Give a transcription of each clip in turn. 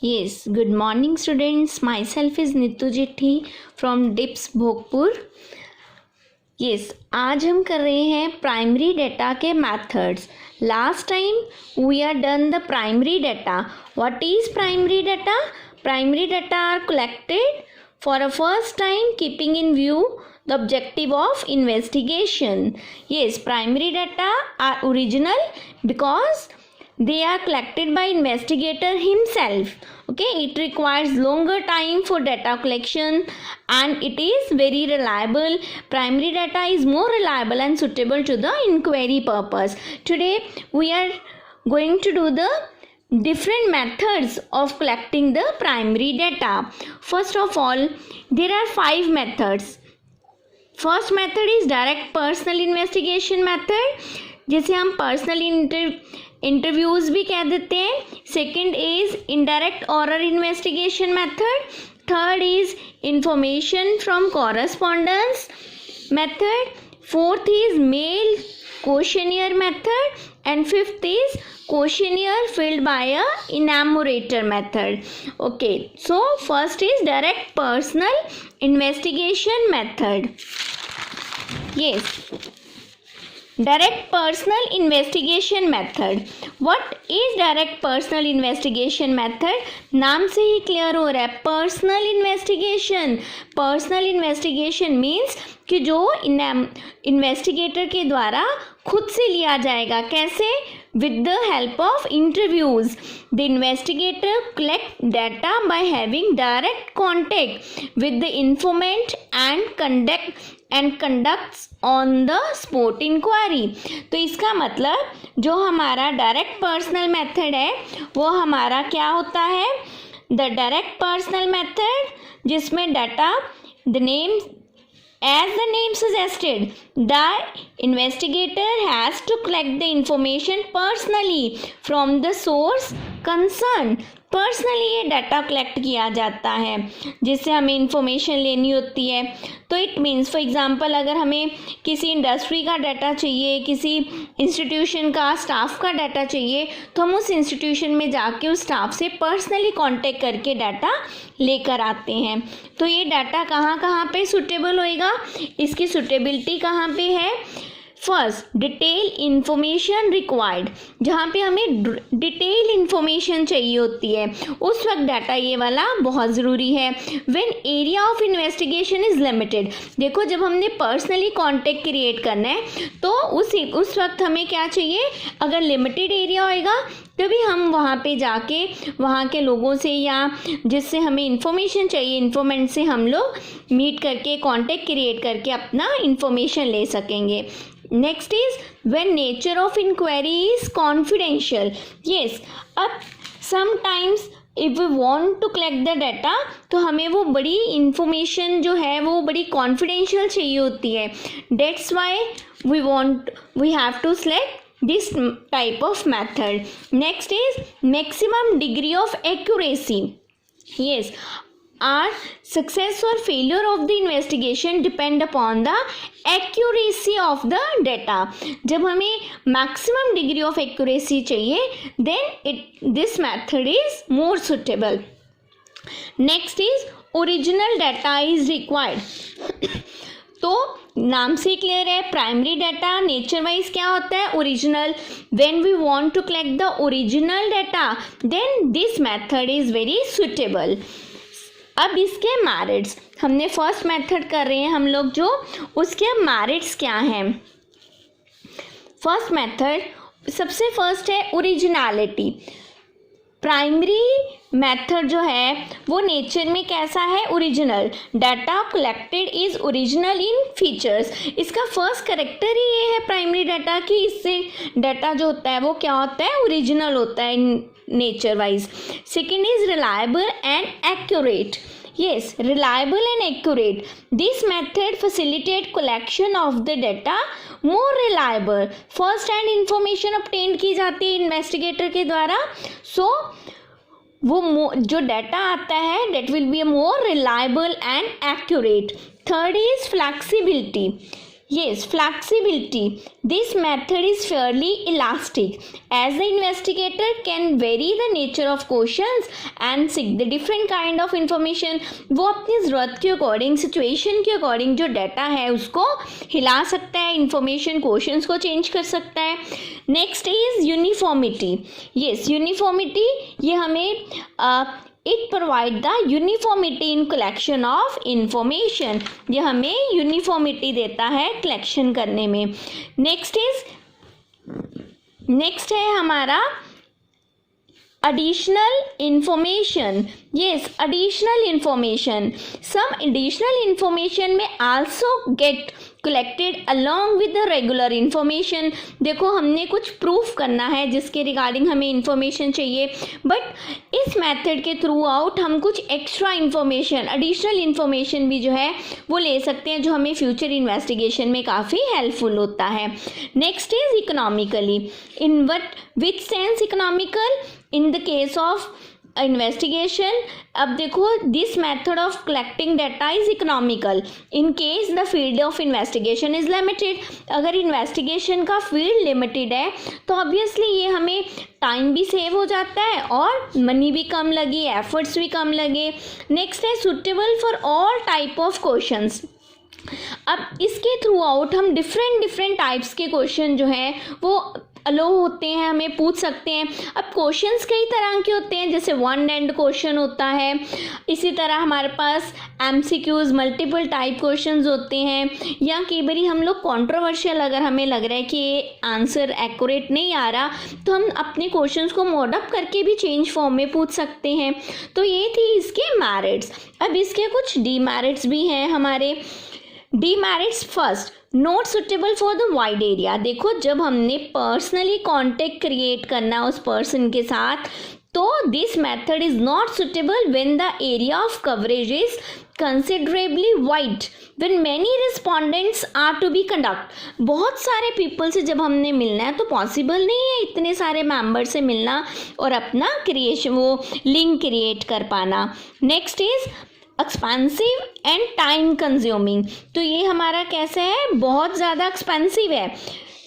Yes, good morning students. Myself is Nitu Jethi from DIPS Bhogpur. Yes, आज हम कर रहे हैं प्राइमरी डेटा के methods. Last time we are done the primary data. What is primary data? Primary data are collected for a first time keeping in view the objective of investigation. Yes, primary data are original because they are collected by investigator himself. Okay, it requires longer time for data collection and it is very reliable. Primary data is more reliable and suitable to the inquiry purpose. Today we are going to do the different methods of collecting the primary data. First of all, there are 5 methods. First method is direct personal investigation method, जिसे हम personal interviews भी कह देते हैं. Second is indirect oral investigation method. Third is information from correspondence method. Fourth is mail questionnaire method and fifth is questionnaire filled by a enumerator method. Okay, so first is direct personal investigation method. Yes, direct personal investigation method. What is direct personal investigation method? नाम से ही clear हो रहा है, personal investigation. Personal investigation means कि जो investigator के द्वारा खुद से लिया जाएगा. कैसे? With the help of interviews. The investigator collect data by having direct contact with the informant and conducts on the spot inquiry. तो इसका मतलब जो हमारा डायरेक्ट पर्सनल मेथड है वो हमारा क्या होता है? द डायरेक्ट पर्सनल मेथड, जिसमें data as the name suggested, the investigator has to collect the information personally from the source concerned. Personally ये डाटा कलेक्ट किया जाता है जिससे हमें इंफॉर्मेशन लेनी होती है. तो इट मीन्स फॉर एग्जांपल अगर हमें किसी इंडस्ट्री का डाटा चाहिए, किसी इंस्टीट्यूशन का स्टाफ का डाटा चाहिए, तो हम उस इंस्टीट्यूशन में जाके उस स्टाफ से पर्सनली कांटेक्ट करके डाटा लेकर आते हैं. तो ये डाटा कहाँ कहाँ पे सूटेबल होएगा? इसकी सूटेबिलिटी कहाँ पे है? First, detail information required. जहाँ पे हमें डिटेल इंफॉर्मेशन चाहिए होती है उस वक्त डाटा ये वाला बहुत ज़रूरी है. When area of investigation is limited. देखो, जब हमने पर्सनली कांटेक्ट क्रिएट करना है तो उस वक्त हमें क्या चाहिए? अगर लिमिटेड एरिया होएगा तभी हम वहाँ पे जाके वहाँ के लोगों से या जिससे हमें इंफॉर्मेशन चाहिए, इन्फॉर्मेंट से हम लोग मीट करके कांटेक्ट क्रिएट करके अपना इंफॉर्मेशन ले सकेंगे. Next is when nature of inquiry is confidential. Yes, अब sometimes if we want to collect the data तो हमें वो बड़ी इंफॉर्मेशन जो है वो बड़ी कॉन्फिडेंशियल चाहिए होती है. That's why we have to select this type of method. Next is maximum degree of accuracy. Yes, our success or failure of the investigation depend upon the accuracy of the data. जब हमें maximum degree of accuracy चाहिए then this method is more suitable. Next is original data is required. तो नाम से clear है, primary data nature wise क्या होता है? Original. When we want to collect the original data then this method is very suitable. अब इसके merits, हमने फर्स्ट मेथड कर रहे हैं हम लोग जो, उसके मेरिट्स क्या हैं? फर्स्ट मेथड, सबसे फर्स्ट है ओरिजिनलिटी. प्राइमरी मेथड जो है वो नेचर में कैसा है? Original. Data collected is original in features. इसका फर्स्ट कैरेक्टर ही ये है प्राइमरी डाटा की, इससे डाटा जो होता है वो क्या होता है? ओरिजिनल होता है nature wise. Second is reliable and accurate. Yes, reliable and accurate. This method facilitate collection of the data more reliable. First hand information obtained की जाती है इन्वेस्टिगेटर के द्वारा. So वो जो डाटा आता है that will be more reliable and accurate. Third is flexibility. Yes, flexibility. This method is fairly elastic as the investigator can vary the nature of questions and seek the different kind of information. वो अपनी ज़रूरत के according, situation के according जो data है उसको हिला सकता है, इंफॉर्मेशन क्वेश्चंस को चेंज कर सकता है. Next is uniformity. Yes, uniformity ये हमें it provide the uniformity in collection of information. ये हमें यूनिफॉर्मिटी देता है कलेक्शन करने में. नेक्स्ट है हमारा additional information. Yes, additional information. Some additional information may also get collected along with the regular information. देखो हमने कुछ प्रूफ करना है जिसके रिगार्डिंग हमें इंफॉर्मेशन चाहिए, बट इस मेथड के थ्रू आउट हम कुछ एक्स्ट्रा इंफॉर्मेशन, एडिशनल इंफॉर्मेशन भी जो है वो ले सकते हैं, जो हमें फ्यूचर इन्वेस्टिगेशन में काफ़ी हेल्पफुल होता है. Next is economically. In which sense economical? In the case of investigation. अब देखो, this method of collecting data is economical in case the field of investigation is limited. अगर इन्वेस्टिगेशन का field limited है तो obviously ये हमें time भी save हो जाता है और मनी भी कम लगे, एफर्ट्स भी कम लगे. नेक्स्ट है suitable for all type of questions. अब इसके थ्रू आउट हम डिफरेंट टाइप्स के क्वेश्चन जो हैं वो अलो होते हैं, हमें पूछ सकते हैं. अब क्वेश्चंस कई तरह के होते हैं, जैसे वन एंड क्वेश्चन होता है, इसी तरह हमारे पास एमसीक्यूज, मल्टीपल टाइप क्वेश्चंस होते हैं, या कई बार हम लोग कंट्रोवर्शियल, अगर हमें लग रहा है कि ये आंसर एक्यूरेट नहीं आ रहा तो हम अपने क्वेश्चंस को मॉडअप करके भी चेंज फॉर्म में पूछ सकते हैं. तो ये थी इसके मेरिट्स. अब इसके कुछ डीमेरिट्स भी हैं हमारे. Demerits first, not suitable for the wide area. देखो, जब हमने पर्सनली कांटेक्ट क्रिएट करना उस पर्सन के साथ, तो this method is not suitable when the area of coverage is considerably wide, when many respondents are to be conduct. बहुत सारे पीपल से जब हमने मिलना है तो पॉसिबल नहीं है इतने सारे मेंबर से मिलना और अपना क्रिएशन, वो लिंक क्रिएट कर पाना. Next is expensive and time consuming. तो ये हमारा कैसा है, बहुत ज़्यादा एक्सपेंसिव है.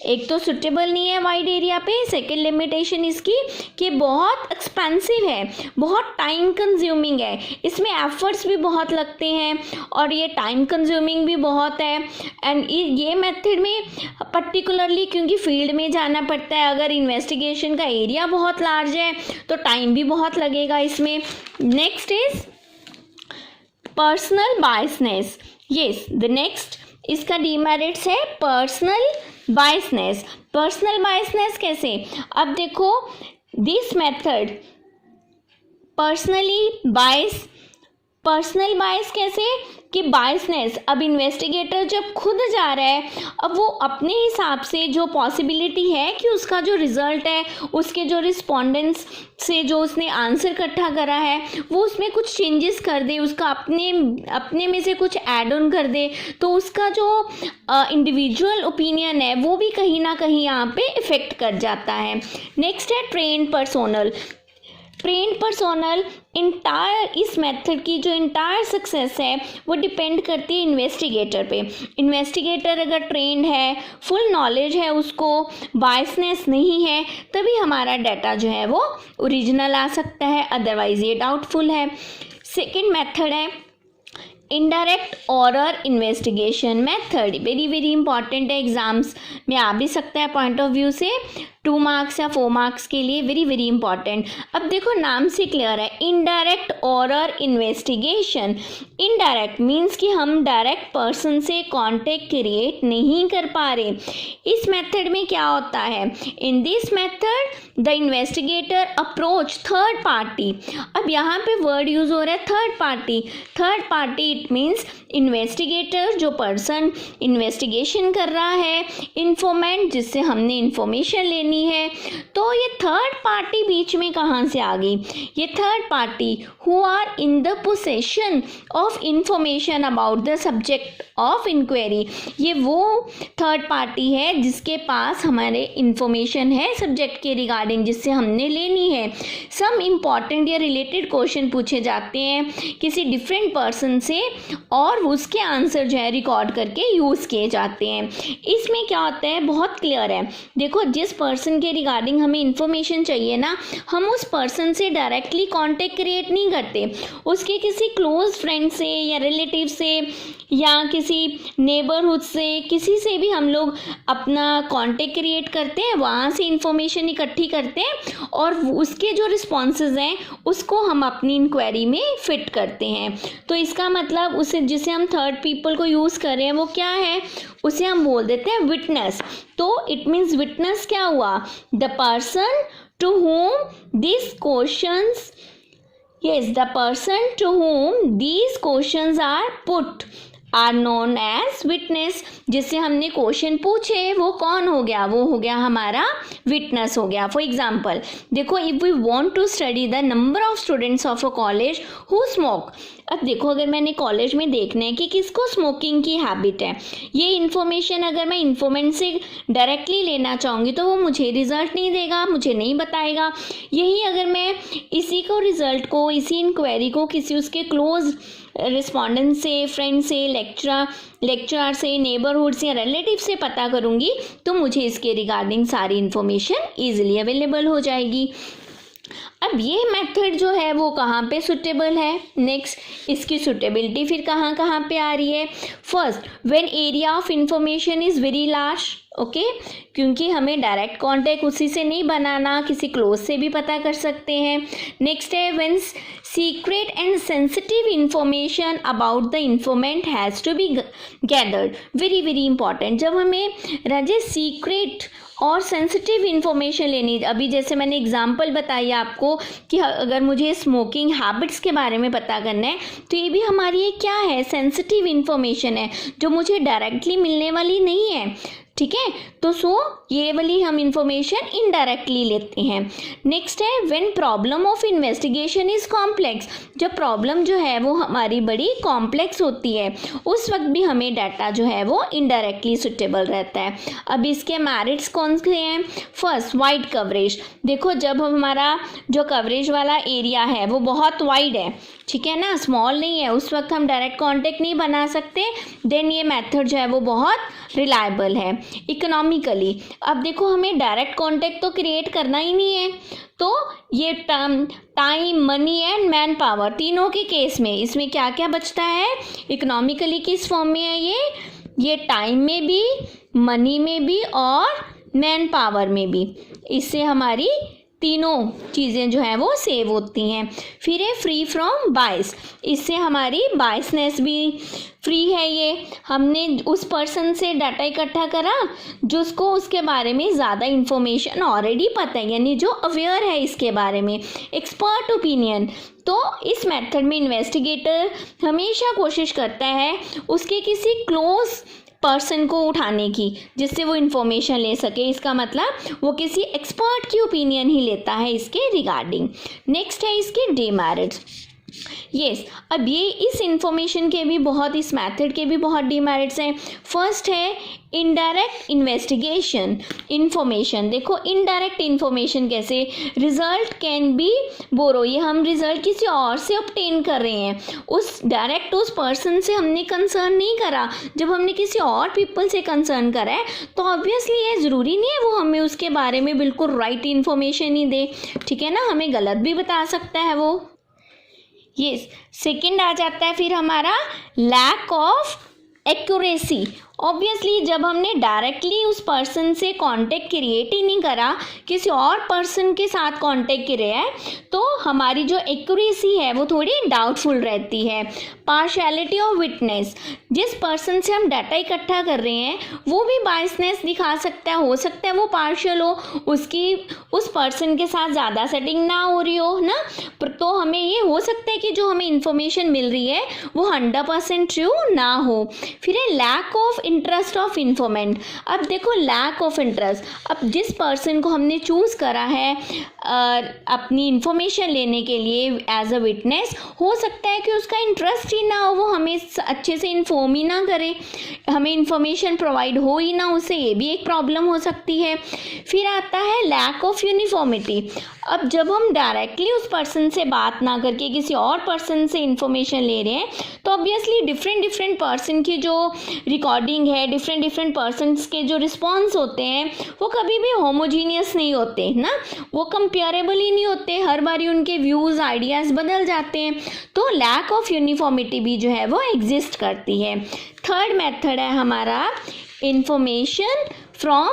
एक तो सुटेबल नहीं है वाइड एरिया पे, सेकेंड लिमिटेशन इसकी कि बहुत एक्सपेंसिव है, बहुत टाइम कंज्यूमिंग है, इसमें एफर्ट्स भी बहुत लगते हैं और ये टाइम कंज्यूमिंग भी बहुत है. एंड ये मेथड में पर्टिकुलरली क्योंकि फील्ड में जाना पड़ता है, अगर इन्वेस्टिगेशन का एरिया बहुत लार्ज है तो टाइम भी बहुत लगेगा इसमें. Next is personal biasness. Yes, the next इसका डीमेरिट्स है पर्सनल बायसनेस. पर्सनल बायसनेस कैसे? अब देखो, दिस मेथड पर्सनल बायस कैसे कि बायसनेस. अब इन्वेस्टिगेटर जब खुद जा रहा है, अब वो अपने हिसाब से जो पॉसिबिलिटी है कि उसका जो रिज़ल्ट है, उसके जो रिस्पोंडेंट्स से जो उसने आंसर इकट्ठा करा है, वो उसमें कुछ चेंजेस कर दे, उसका अपने में से कुछ ऐड ऑन कर दे, तो उसका जो इंडिविजुअल ओपिनियन है वो भी कहीं ना कहीं यहाँ पे इफ़ेक्ट कर जाता है. नेक्स्ट है ट्रेन पर्सोनल. इंटायर इस मेथड की जो इंटायर सक्सेस है वो डिपेंड करती है इन्वेस्टिगेटर पे. इन्वेस्टिगेटर अगर ट्रेंड है, फुल नॉलेज है, उसको बायसनेस नहीं है, तभी हमारा डाटा जो है वो ओरिजिनल आ सकता है, अदरवाइज ये डाउटफुल है. सेकेंड मेथड है indirect oral investigation method. Very important है, एग्जाम्स में आ भी सकता है पॉइंट ऑफ व्यू से, 2 मार्क्स या 4 मार्क्स के लिए वेरी इंपॉर्टेंट. अब देखो, नाम से क्लियर है, indirect oral investigation. Indirect means कि हम डायरेक्ट पर्सन से कांटेक्ट क्रिएट नहीं कर पा रहे. इस मेथड में क्या होता है, in this method the investigator approach third party. अब यहाँ पे वर्ड यूज हो रहा है third party. Third party it means investigator, जो पर्सन इन्वेस्टिगेशन कर रहा है, इन्फॉर्मेंट जिससे हमने इंफॉर्मेशन लेनी है. तो ये थर्ड पार्टी बीच में कहाँ से आ गई? ये third party who are in the possession of information about the subject of inquiry. ये वो थर्ड पार्टी है जिसके पास हमारे इंफॉर्मेशन है सब्जेक्ट के रिगार्डिंग, जिससे हमने लेनी है. सम इम्पॉर्टेंट या रिलेटेड क्वेश्चन पूछे जाते हैं किसी डिफरेंट पर्सन से और उसके आंसर जो है रिकॉर्ड करके यूज़ किए जाते हैं। इसमें क्या होता है, बहुत क्लियर है। देखो, जिस पर्सन के रिगार्डिंग हमें इंफॉर्मेशन चाहिए ना, हम उस पर्सन से डायरेक्टली कांटेक्ट क्रिएट नहीं करते, उसके किसी क्लोज फ्रेंड से या रिलेटिव से या किसी नेबरहुड से, किसी से भी हम लोग अपना कांटेक्ट क्रिएट करते हैं, वहाँ से इंफॉर्मेशन इकट्ठी करते हैं और उसके जो रिस्पॉन्सेज हैं उसको हम अपनी इंक्वायरी में फिट करते हैं। तो इसका मतलब उसे, जिसे हम थर्ड पीपल को यूज़ कर रहे हैं, वो क्या है, उसे हम बोल देते हैं विटनेस। तो इट मीन्स विटनेस क्या हुआ, the person to whom these questions, yes, the person to whom these questions are put are known as witness। जिससे हमने क्वेश्चन पूछे वो कौन हो गया, वो हो गया हमारा विटनेस हो गया। फॉर एग्जाम्पल देखो, if we want to study the number of students of a college who smoke. अब देखो, अगर मैंने कॉलेज में देखना है कि किसको स्मोकिंग की हैबिट है, ये इन्फॉर्मेशन अगर मैं इन्फॉर्मेंट से डायरेक्टली लेना चाहूँगी तो वो मुझे रिजल्ट नहीं देगा, मुझे नहीं बताएगा। यही अगर मैं इसी को रिजल्ट को, इसी इंक्वायरी को किसी उसके क्लोज रिस्पोंडेंट से, फ्रेंड से, लेक्चरर से, नेबरहुड से या रिलेटिव से पता करूँगी तो मुझे इसके रिगार्डिंग सारी इन्फॉर्मेशन ईजिली अवेलेबल हो जाएगी। अब ये मेथड जो है वो कहाँ पे सुटेबल है, नेक्स्ट इसकी सुटेबिलिटी फिर कहाँ कहाँ पे आ रही है। First, when area of information is very large, okay, क्योंकि हमें डायरेक्ट कांटेक्ट उसी से नहीं बनाना, किसी क्लोज से भी पता कर सकते हैं। नेक्स्ट है when secret and sensitive information about the informant has to be gathered, very very important. जब हमें राजे सीक्रेट और सेंसिटिव इंफॉर्मेशन लेनी, अभी जैसे मैंने एग्जांपल बताई आपको कि अगर मुझे स्मोकिंग हैबिट्स के बारे में पता करना है तो ये भी हमारी ये क्या है, सेंसिटिव इंफॉर्मेशन है जो मुझे डायरेक्टली मिलने वाली नहीं है, ठीक है। तो ये वाली हम इंफॉर्मेशन इनडायरेक्टली लेते हैं। नेक्स्ट है when problem of investigation is complex, जब प्रॉब्लम जो है वो हमारी बड़ी कॉम्प्लेक्स होती है उस वक्त भी हमें डाटा जो है वो इनडायरेक्टली सुटेबल रहता है। अब इसके मेरिट्स कौन से हैं। First, wide coverage. देखो, जब हमारा जो कवरेज वाला एरिया है वो बहुत वाइड है, ठीक है ना, स्मॉल नहीं है, उस वक्त हम डायरेक्ट कांटेक्ट नहीं बना सकते, देन ये मेथड जो है वो बहुत रिलायबल है। इकोनॉमिकली, अब देखो हमें डायरेक्ट कांटेक्ट तो क्रिएट करना ही नहीं है, तो ये time, money and man power, तीनों के केस में इसमें क्या क्या बचता है, इकोनॉमिकली किस फॉर्म में है ये टाइम में भी, मनी में भी और मैन पावर में भी, इससे हमारी तीनों चीज़ें जो हैं वो सेव होती हैं। फिर है फ्री फ्रॉम बायस, इससे हमारी बायसनेस भी फ्री है। ये हमने उस पर्सन से डाटा इकट्ठा करा जिसको उसके बारे में ज़्यादा इन्फॉर्मेशन ऑलरेडी पता है, यानी जो अवेयर है इसके बारे में, एक्सपर्ट ओपिनियन। तो इस मेथड में इन्वेस्टिगेटर हमेशा कोशिश करता है उसके किसी क्लोज पर्सन को उठाने की जिससे वो इन्फॉर्मेशन ले सके, इसका मतलब वो किसी एक्सपर्ट की ओपिनियन ही लेता है इसके रिगार्डिंग। नेक्स्ट है इसके डीमेरिट्स। यस, अब ये इस इंफॉर्मेशन के भी बहुत, इस मेथड के भी बहुत डीमेरिट्स हैं। फर्स्ट है इनडायरेक्ट इन्वेस्टिगेशन इंफॉर्मेशन। देखो, इनडायरेक्ट इंफॉर्मेशन कैसे, रिजल्ट कैन बी बोरो, ये हम रिजल्ट किसी और से ऑब्टेन कर रहे हैं, उस डायरेक्ट उस पर्सन से हमने कंसर्न नहीं करा। जब हमने किसी और पीपल से कंसर्न करा है तो ऑब्वियसली ये ज़रूरी नहीं है वो हमें उसके बारे में बिल्कुल राइट इंफॉर्मेशन ही दे, ठीक है ना, हमें गलत भी बता सकता है वो। यस, सेकंड आ जाता है फिर हमारा लैक ऑफ एक्यूरेसी। ऑब्वियसली जब हमने डायरेक्टली उस पर्सन से कांटेक्ट क्रिएट ही नहीं करा, किसी और पर्सन के साथ कांटेक्ट किया है, तो हमारी जो एक्यूरेसी है वो थोड़ी डाउटफुल रहती है। पार्शियलिटी ऑफ विटनेस, जिस पर्सन से हम डाटा इकट्ठा कर रहे हैं वो भी बायसनेस दिखा सकता है, हो सकता है वो पार्शियल हो, उसकी उस पर्सन के साथ ज़्यादा सेटिंग ना हो रही हो ना, तो हमें ये हो सकता है कि जो हमें इंफॉर्मेशन मिल रही है वो 100% ट्रू ना हो। फिर है lack of interest of informant. अब देखो लैक ऑफ इंटरेस्ट, अब जिस पर्सन को हमने चूज़ करा है अपनी इंफॉर्मेशन लेने के लिए एज अ विटनेस, हो सकता है कि उसका इंटरेस्ट ही ना हो, वो हमें अच्छे से इन्फॉर्म ही ना करे, हमें इंफॉर्मेशन प्रोवाइड हो ही ना उसे, ये भी एक प्रॉब्लम हो सकती है। फिर आता है लैक ऑफ यूनिफॉर्मिटी। अब जब हम डायरेक्टली उस पर्सन से बात ना करके किसी और पर्सन से इंफॉर्मेशन ले रहे हैं तो ऑब्वियसली डिफरेंट पर्सन की जो रिकॉर्डिंग है, डिफरेंट पर्सन्स के जो रिस्पॉन्स होते हैं वो कभी भी होमोजीनियस नहीं होते ना, वो कंपेरेबल ही नहीं होते, हर बारी उनके व्यूज़ आइडियाज़ बदल जाते हैं। तो लैक ऑफ यूनिफॉर्मिटी भी जो है वो एग्जिस्ट करती है। थर्ड मेथड है हमारा information from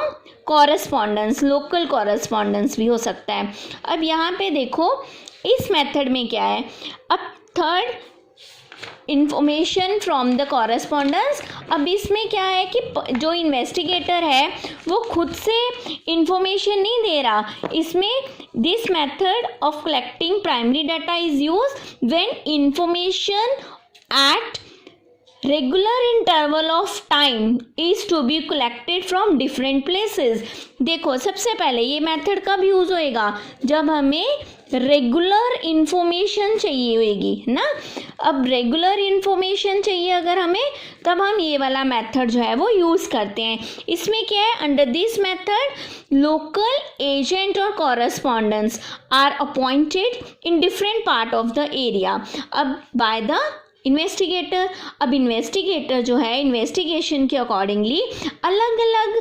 correspondence, local correspondence भी हो सकता है। अब यहाँ पे देखो इस मेथड में क्या है, अब third information from the correspondence, अब इसमें क्या है कि जो इन्वेस्टिगेटर है वो खुद से इंफॉर्मेशन नहीं दे रहा, इसमें this method of collecting primary data is used when information at regular interval of time is to be collected from different places। देखो सबसे पहले ये मेथड कब यूज़ होएगा, जब हमें रेगुलर इंफॉर्मेशन चाहिए होएगी ना। अब रेगुलर इंफॉर्मेशन चाहिए अगर हमें, तब हम ये वाला मेथड जो है वो यूज़ करते हैं। इसमें क्या है, under this method local agent और correspondence are appointed in different part of the area, अब बाय द इन्वेस्टिगेटर। अब इन्वेस्टिगेटर जो है इन्वेस्टिगेशन के अकॉर्डिंगली अलग अलग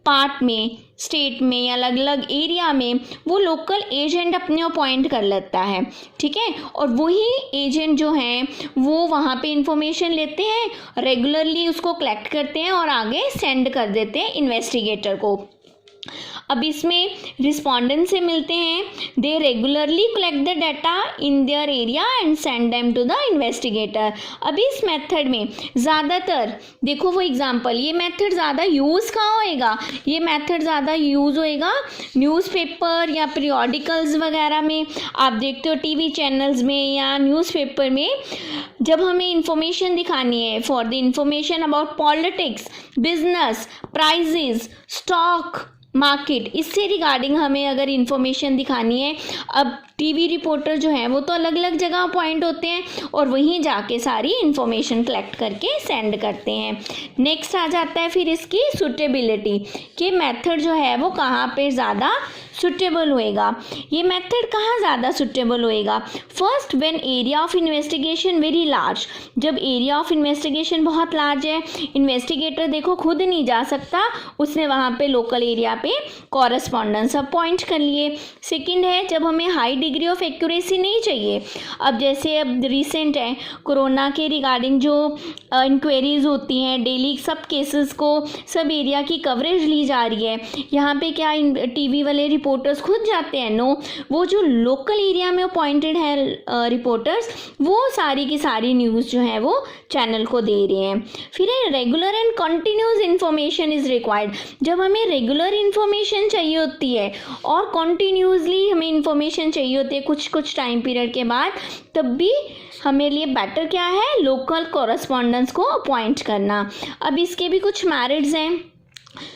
पार्ट में, स्टेट में या अलग अलग एरिया में वो लोकल एजेंट अपने अपॉइंट कर लेता है, ठीक है, और वही एजेंट जो हैं वो वहाँ पे इंफॉर्मेशन लेते हैं, रेगुलरली उसको कलेक्ट करते हैं और आगे सेंड कर देते हैं इन्वेस्टिगेटर को। अब इसमें रिस्पोंडेंट से मिलते हैं, they regularly collect the data in their area and send them to the investigator. अब इस मेथड में ज़्यादातर देखो वो एग्जांपल, ये मेथड ज़्यादा यूज़ कहाँ होएगा, ये मेथड ज़्यादा यूज़ होएगा न्यूज़पेपर या पीरियोडिकल्स वगैरह में। आप देखते हो टीवी चैनल्स में या न्यूज़पेपर में जब हमें इंफॉर्मेशन दिखानी है for the information about politics, business, prices, stock market, इससे रिगार्डिंग हमें अगर इंफॉर्मेशन दिखानी है, अब टीवी रिपोर्टर जो हैं वो तो अलग अलग जगह अपॉइंट होते हैं और वहीं जाके सारी इंफॉर्मेशन कलेक्ट करके सेंड करते हैं। नेक्स्ट आ जाता है फिर इसकी सुटेबिलिटी, कि मेथड जो है वो कहाँ पे ज़्यादा सुटेबल होएगा। ये मेथड कहाँ ज़्यादा सुटेबल होएगा, first when area of investigation very large, जब एरिया ऑफ इन्वेस्टिगेशन बहुत लार्ज है, इन्वेस्टिगेटर देखो खुद नहीं जा सकता, उसने वहाँ पे लोकल एरिया पे कॉरेस्पॉन्डेंस अपॉइंट कर लिए। सेकंड है जब हमें हाई डिग्री ऑफ एक्यूरेसी नहीं चाहिए, अब जैसे अब रिसेंट है कोरोना के रिगार्डिंग जो इंक्वायरीज होती हैं डेली, सब केसेस को सब एरिया की कवरेज ली जा रही है, यहाँ पे क्या टीवी वाले रिपोर्टर्स खुद जाते हैं, नो, वो जो लोकल एरिया में अपॉइंटेड है रिपोर्टर्स वो सारी की सारी न्यूज़ जो है वो चैनल को दे रहे हैं। फिर regular and continuous information is required, जब हमें रेगुलर इंफॉर्मेशन चाहिए होती है और कंटिन्यूसली हमें इंफॉर्मेशन चाहिए होती है कुछ टाइम पीरियड के बाद, तब भी हमें लिए बेटर क्या है, लोकल कॉरेस्पॉन्डेंस को अपॉइंट करना। अब इसके भी कुछ मेरिट्स हैं।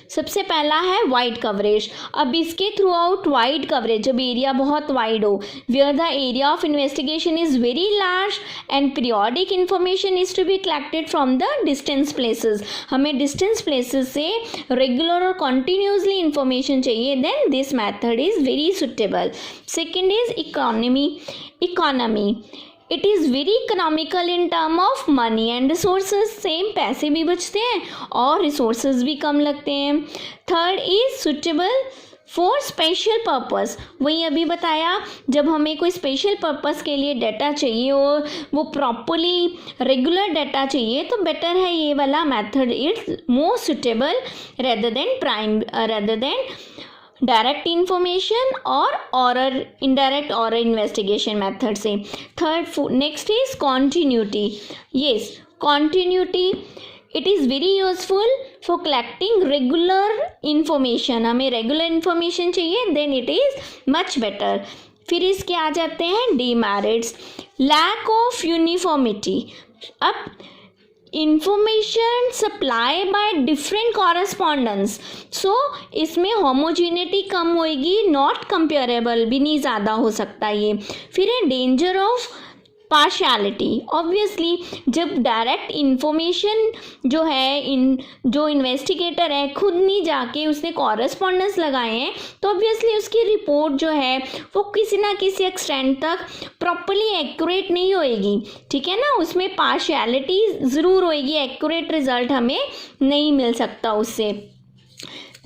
सबसे पहला है वाइड कवरेज, अब इसके थ्रू आउट वाइड कवरेज, जब एरिया बहुत वाइड हो, where the area of investigation is very large and periodic information is to be collected from the distance places, हमें डिस्टेंस प्लेसेस से रेगुलर और कंटिन्यूसली इंफॉर्मेशन चाहिए, then this method is very suitable. Second is economy, it is very economical in term of money and resources, same पैसे भी बचते हैं और resources भी कम लगते हैं। Third is suitable for special purpose, वही अभी बताया जब हमें कोई स्पेशल पर्पस के लिए डाटा चाहिए और वो प्रॉपरली रेगुलर डाटा चाहिए तो बेटर है ये वाला method, it's more suitable rather than direct information और इनडायरेक्ट और इन्वेस्टिगेशन मेथड से। Third next is continuity, yes continuity it is very useful for collecting regular information, हमें रेगुलर इंफॉर्मेशन चाहिए then it is much better. फिर इसके आ जाते हैं डीमेरिट्स, लैक ऑफ यूनिफॉर्मिटी, अब information supply by different correspondence, so इसमें homogeneity कम होएगी, नॉट कंपेरेबल भी नहीं ज़्यादा हो सकता ये। फिर है डेंजर ऑफ पार्शियलिटी, ऑब्वियसली जब डायरेक्ट इन्फॉर्मेशन जो है जो इन्वेस्टिगेटर है खुद नहीं जाके उसने कॉरस्पॉन्डेंस लगाए हैं, तो ऑब्वियसली उसकी रिपोर्ट जो है वो किसी ना किसी एक्सटेंट तक प्रॉपरली एक्यूरेट नहीं होएगी, ठीक है ना, उसमें पार्शियलिटी ज़रूर होएगी, एक्यूरेट रिजल्ट हमें नहीं मिल सकता उससे।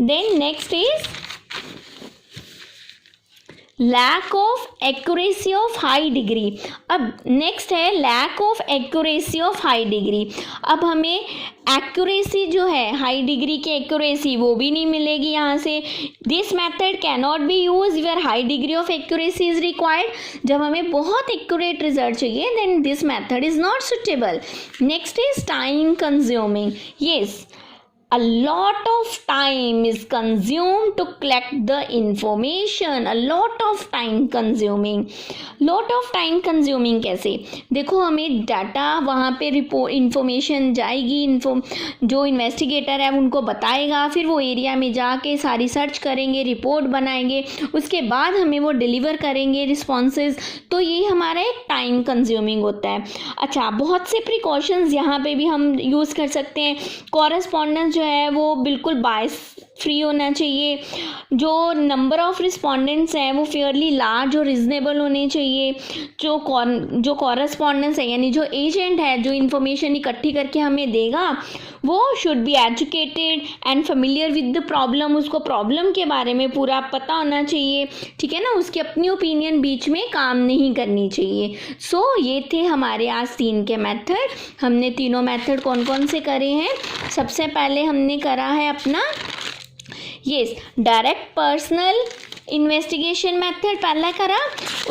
Then next is lack of accuracy of high degree. अब नेक्स्ट है lack of accuracy of high degree. अब हमें एक्यूरेसी जो है हाई डिग्री की एक्यूरेसी वो भी नहीं मिलेगी यहाँ से। This method can not be use where high degree of accuracy is required. जब हमें बहुत एक्यूरेट रिजल्ट चाहिए then this method is not suitable. Next is time consuming. Yes, a lot of time is consumed to collect the information, a lot of time consuming। lot of time consuming कैसे? देखो हमें data वहाँ पे report information जाएगी, जो investigator है उनको बताएगा, फिर वो एरिया में जाके सारी सर्च करेंगे, रिपोर्ट बनाएंगे, उसके बाद हमें वो डिलीवर करेंगे रिस्पॉन्सेज, तो ये हमारा एक टाइम कंज्यूमिंग होता है। अच्छा, बहुत से प्रिकॉशंस यहाँ पे भी हम यूज़ कर सकते हैं। कॉरस्पॉन्डेंस जो है वो बिल्कुल बायस फ्री होना चाहिए, जो नंबर ऑफ रिस्पोंडेंट्स हैं वो फेयरली लार्ज और रिजनेबल होने चाहिए, जो कॉरस्पॉन्डेंस है यानी जो एजेंट है जो इन्फॉर्मेशन इकट्ठी करके हमें देगा वो should be educated and familiar with the problem, उसको प्रॉब्लम के बारे में पूरा पता होना चाहिए, ठीक है ना, उसकी अपनी ओपिनियन बीच में काम नहीं करनी चाहिए। सो ये थे हमारे आज 3 के मेथड। हमने तीनों मेथड कौन कौन से करे हैं? सबसे पहले हमने करा है अपना डायरेक्ट पर्सनल इन्वेस्टिगेशन मेथड पहला करा,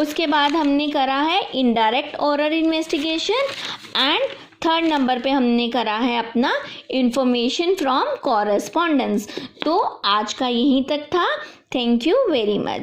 उसके बाद हमने करा है indirect oral investigation and third number पे हमने करा है अपना इंफॉर्मेशन फ्रॉम कॉरस्पॉन्डेंस। तो आज का यहीं तक था। Thank you very much.